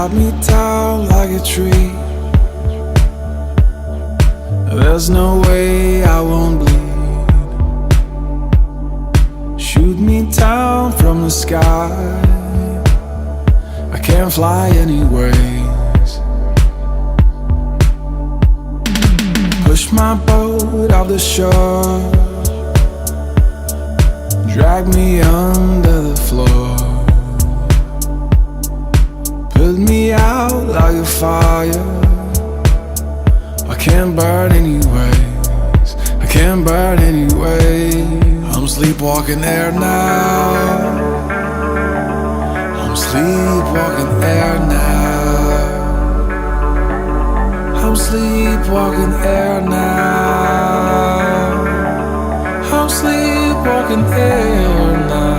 chop me down like a tree. There's no way I won't bleed. Shoot me down from the sky. I can't fly anyways. Push my boat off the shore. Drag me under the floor. Put me out like a fire. I can't burn anyways. I can't burn anyway. I'm sleepwalking there now. I'm sleepwalking there now. I'm sleepwalking there now. I'm sleepwalking there now.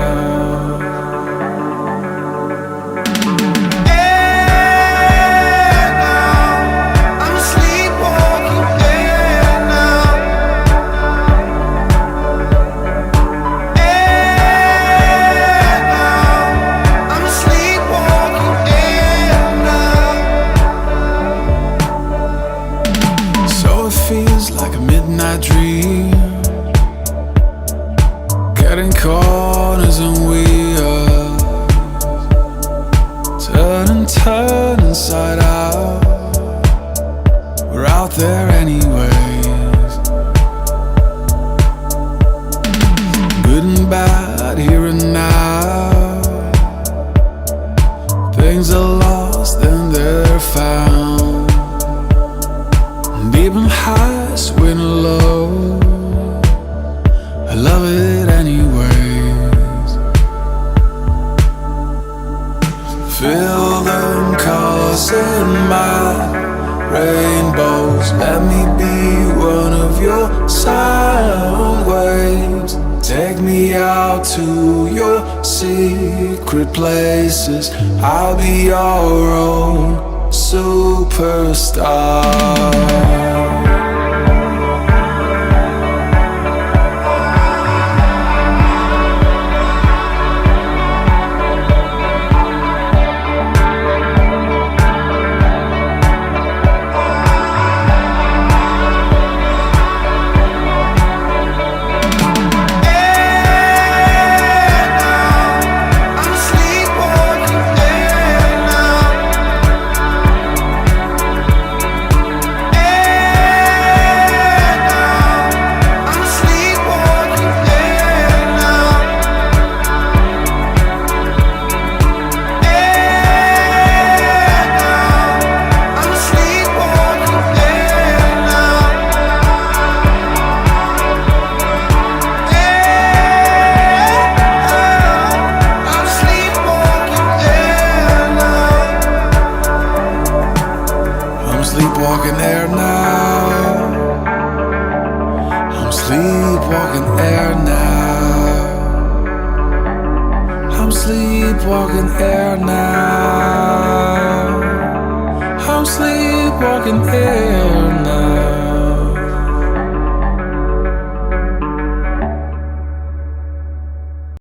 Feels like a midnight dream. Cutting corners and wheels. Turn inside out. We're out there anyways. Good and bad, here and now. Things are lost and they're found. Deep and high, swing low. I love it anyways. Fill them colors in my rainbows. Let me be one of your sound waves. Take me out to your secret places. I'll be your own superstar. Sleepwalking there now. I'm sleepwalking there now. I'm sleepwalking there now. I'm sleepwalking there.